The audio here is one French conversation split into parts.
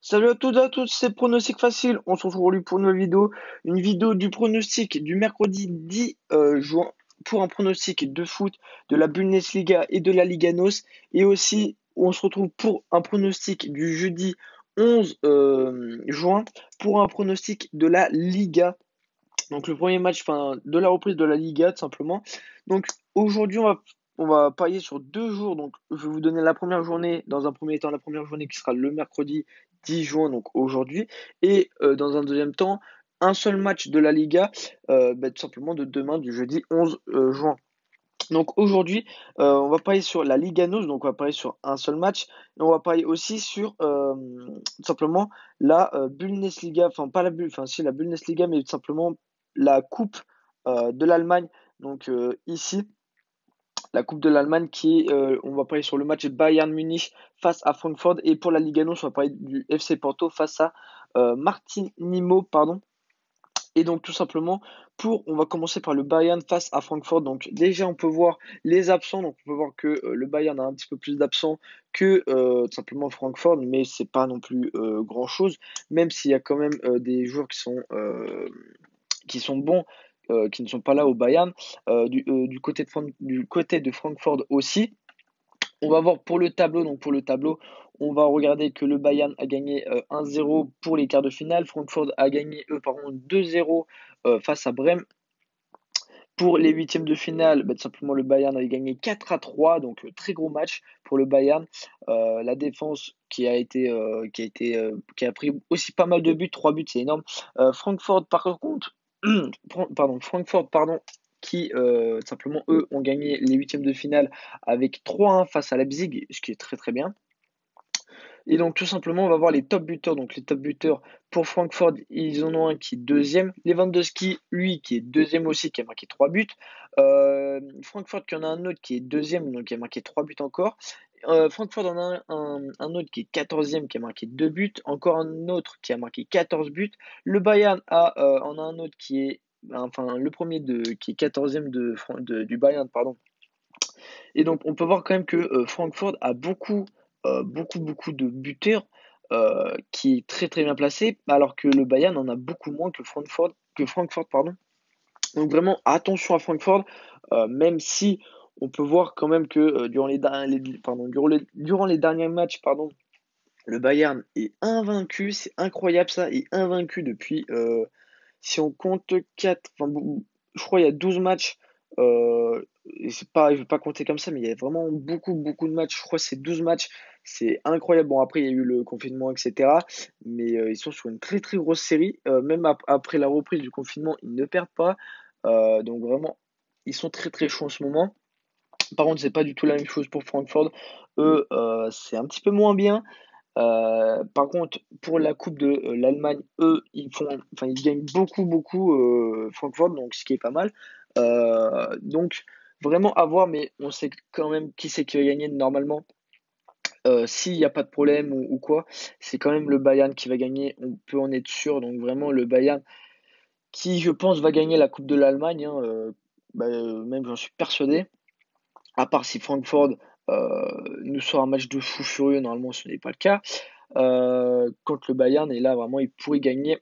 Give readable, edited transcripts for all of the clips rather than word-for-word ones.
Salut à toutes et à tous, c'est Pronostic Facile. On se retrouve aujourd'hui pour une vidéo du pronostic du mercredi 10 juin pour un pronostic de foot de la Bundesliga et de la Liga NOS. Et aussi, on se retrouve pour un pronostic du jeudi 11 juin pour un pronostic de la Liga. Donc le premier match, enfin de la reprise de la Liga tout simplement. Donc aujourd'hui on va parier sur 2 jours. Donc je vais vous donner la première journée dans un premier temps, la première journée qui sera le mercredi 10 juin, donc aujourd'hui, et dans un deuxième temps un seul match de la Liga, tout simplement de demain du jeudi 11 juin. Donc aujourd'hui, on va parier sur la Liga NOS, donc on va parier sur un seul match, et on va parier aussi sur tout simplement la Bundesliga, enfin pas la enfin si la Bundesliga, mais tout simplement la Coupe de l'Allemagne. Donc ici, la Coupe de l'Allemagne on va parier sur le match Bayern Munich face à Francfort, et pour la Liga NOS, on va parier du FC Porto face à Martinimo, pardon. Et donc tout simplement, on va commencer par le Bayern face à Francfort. Donc déjà on peut voir les absents. Donc on peut voir que le Bayern a un petit peu plus d'absents que tout simplement Francfort, mais c'est pas non plus grand-chose. Même s'il y a quand même des joueurs qui sont bons, qui ne sont pas là au Bayern. Du côté de Francfort aussi. On va voir pour le tableau. Donc pour le tableau, on va regarder que le Bayern a gagné 1-0 pour les quarts de finale. Francfort a gagné, par contre, 2-0 face à Brême. Pour les huitièmes de finale, tout simplement le Bayern a gagné 4-3, donc très gros match pour le Bayern. La défense qui a pris aussi pas mal de buts, 3 buts, c'est énorme. Francfort, par contre, Francfort, pardon, qui tout simplement eux ont gagné les huitièmes de finale avec 3-1 face à Leipzig, ce qui est très très bien. Et donc, tout simplement, on va voir les top buteurs. Donc, les top buteurs pour Francfort, ils en ont un qui est deuxième. Lewandowski, lui, qui est deuxième aussi, qui a marqué 3 buts. Francfort, qui en a un autre qui est deuxième, donc qui a marqué 3 buts encore. Francfort en a un autre qui est quatorzième, qui a marqué 2 buts. Encore un autre qui a marqué 14 buts. Le Bayern en a un autre qui est, enfin, le premier qui est quatorzième du Bayern, pardon. Et donc, on peut voir quand même que Francfort a beaucoup de buteurs qui est très très bien placé, alors que le Bayern en a beaucoup moins que Francfort, pardon. Donc vraiment attention à Francfort, même si on peut voir quand même que durant les derniers matchs, pardon, le Bayern est invaincu, c'est incroyable ça, est invaincu depuis, si on compte 4, enfin, je crois il y a 12 matchs, et c'est pas, je vais pas compter comme ça, mais il y a vraiment beaucoup de matchs, je crois que c'est 12 matchs, c'est incroyable. Bon, après il y a eu le confinement, etc. Mais ils sont sur une très très grosse série, même après la reprise du confinement, ils ne perdent pas. Donc vraiment, ils sont très très chauds en ce moment. Par contre, c'est pas du tout la même chose pour Francfort. Eux, c'est un petit peu moins bien. Par contre, pour la Coupe de l'Allemagne, eux, ils gagnent beaucoup, Francfort, donc ce qui est pas mal. Donc, vraiment à voir, mais on sait quand même qui c'est qui va gagner normalement. S'il n'y a pas de problème ou quoi, c'est quand même le Bayern qui va gagner, on peut en être sûr. Donc, vraiment, le Bayern qui, je pense, va gagner la Coupe de l'Allemagne, hein, même j'en suis persuadé. À part si Francfort nous sort un match de fou furieux, normalement ce n'est pas le cas contre le Bayern, et là vraiment il pourrait gagner.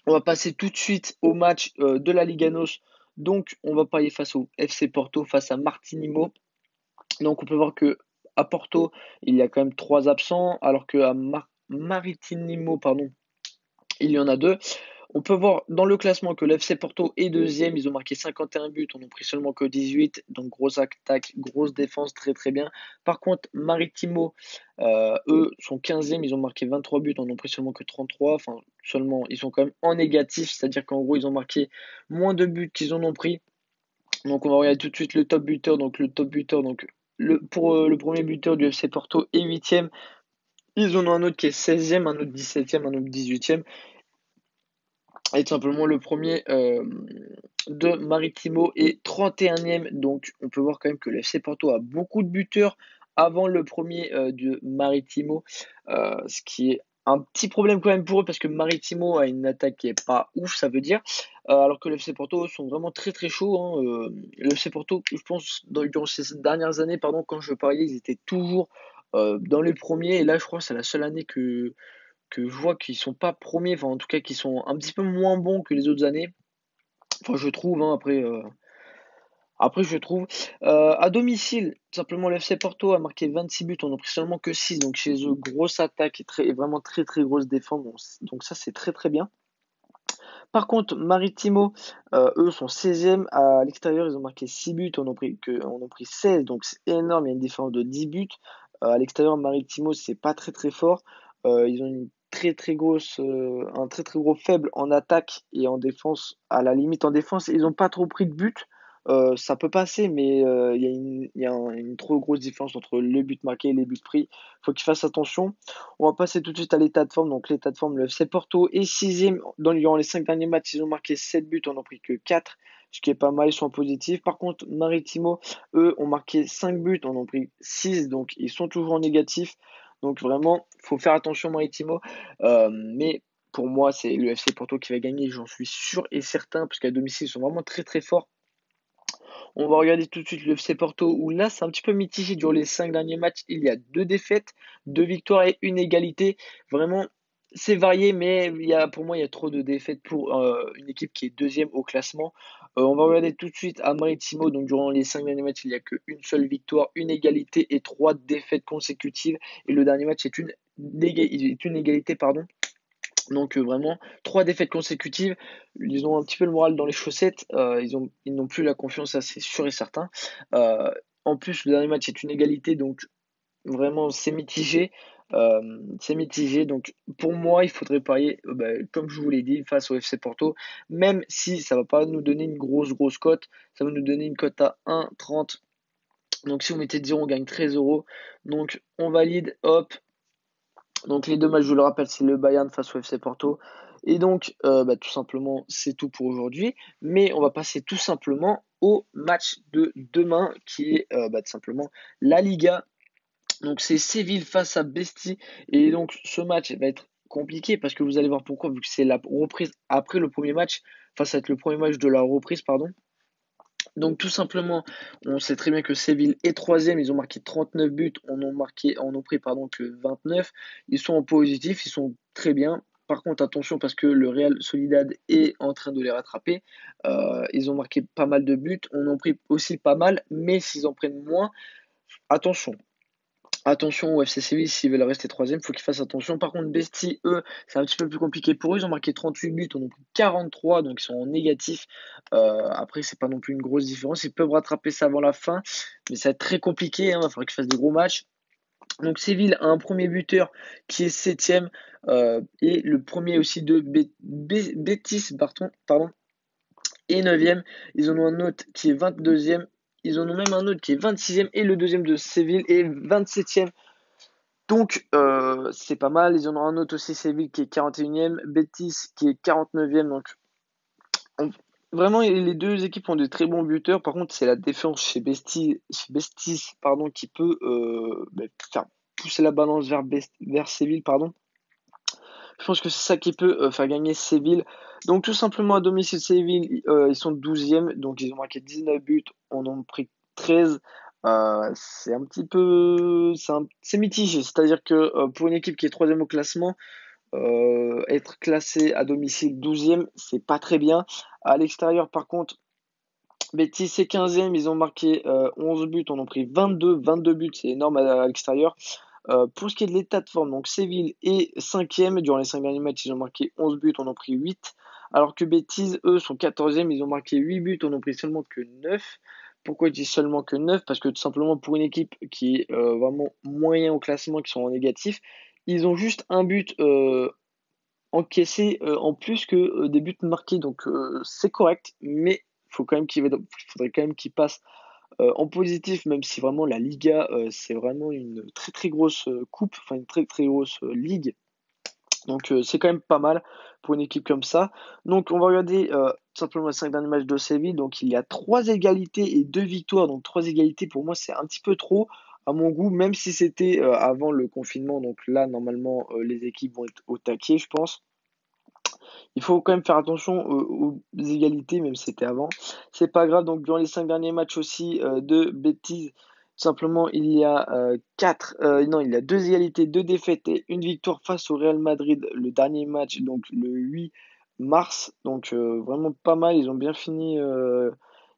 On va passer tout de suite au match de la Liga NOS. Donc on va parier face au FC Porto, face à Martinimo. Donc on peut voir que à Porto il y a quand même 3 absents, alors que à Maritinimo, pardon, il y en a 2. On peut voir dans le classement que l'FC Porto est deuxième, ils ont marqué 51 buts, on n'en pris seulement que 18, donc grosse attaque, grosse défense, très très bien. Par contre, Maritimo, eux, sont 15e, ils ont marqué 23 buts, on n'en pris seulement que 33, enfin seulement, ils sont quand même en négatif, c'est-à-dire qu'en gros, ils ont marqué moins de buts qu'ils en ont pris. Donc on va regarder tout de suite le top buteur, donc le top buteur, donc pour le premier buteur du FC Porto est 8e, ils en ont un autre qui est 16e, un autre 17e, un autre 18e. Et tout simplement le premier de Maritimo est 31e. Donc on peut voir quand même que le FC Porto a beaucoup de buteurs avant le premier de Maritimo. Ce qui est un petit problème quand même pour eux, parce que Maritimo a une attaque qui est pas ouf, ça veut dire. Alors que le FC Porto sont vraiment très très chauds, hein. Le FC Porto, je pense, durant ces dernières années, pardon, quand je pariais, ils étaient toujours dans les premiers. Et là, je crois que c'est la seule année que je vois qu'ils sont pas premiers, enfin en tout cas qui sont un petit peu moins bons que les autres années. Enfin je trouve, hein, après je trouve. À domicile, simplement le FC Porto a marqué 26 buts, on en a pris seulement que 6, donc chez eux, grosse attaque et vraiment très très grosse défense, donc ça c'est très très bien. Par contre, Maritimo, eux sont 16e à l'extérieur, ils ont marqué 6 buts, on en a pris 16, donc c'est énorme, il y a une différence de 10 buts. À l'extérieur, Maritimo, c'est pas très très fort. Ils ont un très très gros faible en attaque et en défense. À la limite en défense, ils n'ont pas trop pris de buts. Ça peut passer, mais une trop grosse différence entre le but marqué et les buts pris. Faut qu'ils fassent attention. On va passer tout de suite à l'état de forme. Donc, l'état de forme, le FC Porto est 6e. Durant les 5 derniers matchs, ils ont marqué 7 buts, on n'en pris que 4, ce qui est pas mal, ils sont en positif. Par contre, Maritimo, eux, ont marqué 5 buts, on en pris 6, donc ils sont toujours en négatif. Donc, vraiment, faut faire attention, Maritimo. Mais pour moi, c'est le FC Porto qui va gagner, j'en suis sûr et certain, parce qu'à domicile, ils sont vraiment très très forts. On va regarder tout de suite le FC Porto où là c'est un petit peu mitigé durant les 5 derniers matchs. Il y a 2 défaites, 2 victoires et une égalité. Vraiment, c'est varié, mais pour moi il y a trop de défaites pour une équipe qui est deuxième au classement. On va regarder tout de suite à Maritimo. Donc durant les 5 derniers matchs, il n'y a qu'une seule victoire, une égalité et 3 défaites consécutives. Et le dernier match est une égalité, pardon. Donc vraiment, 3 défaites consécutives, ils ont un petit peu le moral dans les chaussettes, ils n'ont plus la confiance, ça c'est sûr et certain. Euh, En plus, le dernier match est une égalité, donc vraiment c'est mitigé. Donc pour moi, il faudrait parier, comme je vous l'ai dit, face au FC Porto, même si ça va pas nous donner une grosse cote, ça va nous donner une cote à 1,30. Donc si vous mettez 10 euros, on gagne 13 euros. Donc on valide, hop, donc les 2 matchs, je le rappelle, c'est le Bayern face au FC Porto. Et donc, tout simplement, c'est tout pour aujourd'hui. Mais on va passer tout simplement au match de demain, qui est tout simplement la Liga. Donc c'est Séville face à Besti. Et donc ce match va être compliqué parce que vous allez voir pourquoi, vu que c'est la reprise après le premier match. Enfin, ça va être le premier match de la reprise, pardon. Donc tout simplement, on sait très bien que Séville est troisième, ils ont marqué 39 buts, en ont pris pardon que 29. Ils sont en positif, ils sont très bien. Par contre, attention parce que le Real Sociedad est en train de les rattraper. Ils ont marqué pas mal de buts, on en pris aussi pas mal, mais s'ils en prennent moins, attention. Attention au FC Séville, s'ils veulent rester troisième, il faut qu'ils fassent attention. Par contre, Besti, eux, c'est un petit peu plus compliqué pour eux. Ils ont marqué 38 buts, on en a pris 43, donc ils sont en négatif. Après, c'est pas non plus une grosse différence. Ils peuvent rattraper ça avant la fin, mais ça va être très compliqué, hein. Il faudra qu'ils fassent des gros matchs. Donc Séville a un premier buteur qui est septième et le premier aussi de Betis, pardon, et neuvième. Ils en ont un autre qui est 22e. Ils en ont même un autre qui est 26e et le deuxième de Séville est 27e. Donc, c'est pas mal. Ils en ont un autre aussi, Séville, qui est 41e, Betis, qui est 49e. Donc, on- vraiment, les 2 équipes ont de très bons buteurs. Par contre, c'est la défense chez Bestis, pardon, qui peut faire pousser la balance vers Séville, pardon. Je pense que c'est ça qui peut faire gagner Séville. Donc, tout simplement, à domicile, Séville, ils sont 12e. Donc, ils ont marqué 19 buts. On en a pris 13. C'est un petit peu. C'est mitigé. C'est-à-dire que pour une équipe qui est troisième au classement, être classé à domicile 12e, c'est pas très bien. À l'extérieur, par contre, Betis est 15e. Ils ont marqué 11 buts. On en a pris 22 buts. C'est énorme à l'extérieur. Pour ce qui est de l'état de forme, donc Séville est 5e. Durant les 5 derniers matchs, ils ont marqué 11 buts, on en a pris 8. Alors que Betis, eux, sont 14e, ils ont marqué 8 buts, on en a pris seulement que 9. Pourquoi je dis seulement que 9? Parce que tout simplement, pour une équipe qui est vraiment moyen au classement, qui sont en négatif, ils ont juste un but encaissé en plus que des buts marqués. Donc c'est correct, mais il faudrait quand même qu'ils passent en positif, même si vraiment la Liga, c'est vraiment une très très grosse coupe, enfin une très très grosse ligue. Donc c'est quand même pas mal pour une équipe comme ça. Donc on va regarder tout simplement les 5 derniers matchs de Séville. Donc il y a 3 égalités et 2 victoires. Donc 3 égalités pour moi c'est un petit peu trop à mon goût, même si c'était avant le confinement. Donc là normalement les équipes vont être au taquet, je pense. Il faut quand même faire attention aux égalités, même si c'était avant. C'est pas grave. Donc, durant les 5 derniers matchs aussi de Betis, Tout simplement, il y a non, il y a deux égalités, deux défaites et une victoire face au Real Madrid, le dernier match, donc le 8 mars. Donc vraiment pas mal. Ils ont bien fini.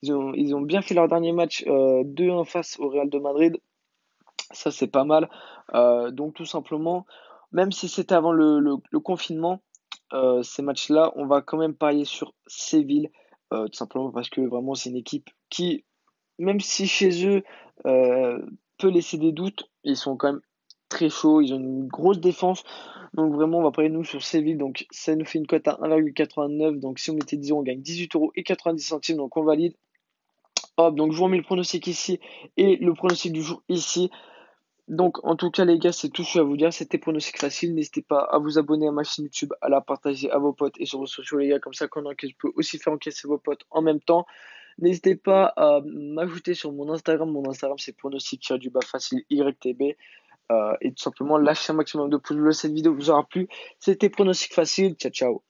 Ils ont bien fait leur dernier match 2-1 face au Real de Madrid. Ça, c'est pas mal. Donc tout simplement, même si c'était avant le confinement, ces matchs-là, on va quand même parier sur Séville. Tout simplement parce que vraiment, c'est une équipe qui, même si chez eux, peut laisser des doutes, ils sont quand même très chauds, ils ont une grosse défense. Donc vraiment, on va parier nous sur Séville. Donc ça nous fait une cote à 1,89. Donc si on mettait 10 euros, on gagne 18 € et 90 centimes. Donc on valide. Hop, donc je vous remets le pronostic ici et le pronostic du jour ici. Donc en tout cas les gars, c'est tout ce que je vais vous dire. C'était pronostic facile. N'hésitez pas à vous abonner à ma chaîne YouTube, à la partager à vos potes et sur vos sociaux les gars. Comme ça, quand on encaisse, je peux aussi faire encaisser vos potes en même temps. N'hésitez pas à m'ajouter sur mon Instagram. Mon Instagram, c'est pronostic-du-bas facile YTB. Et tout simplement, lâchez un maximum de pouces bleus. Cette vidéo vous aura plu. C'était pronostic facile. Ciao, ciao.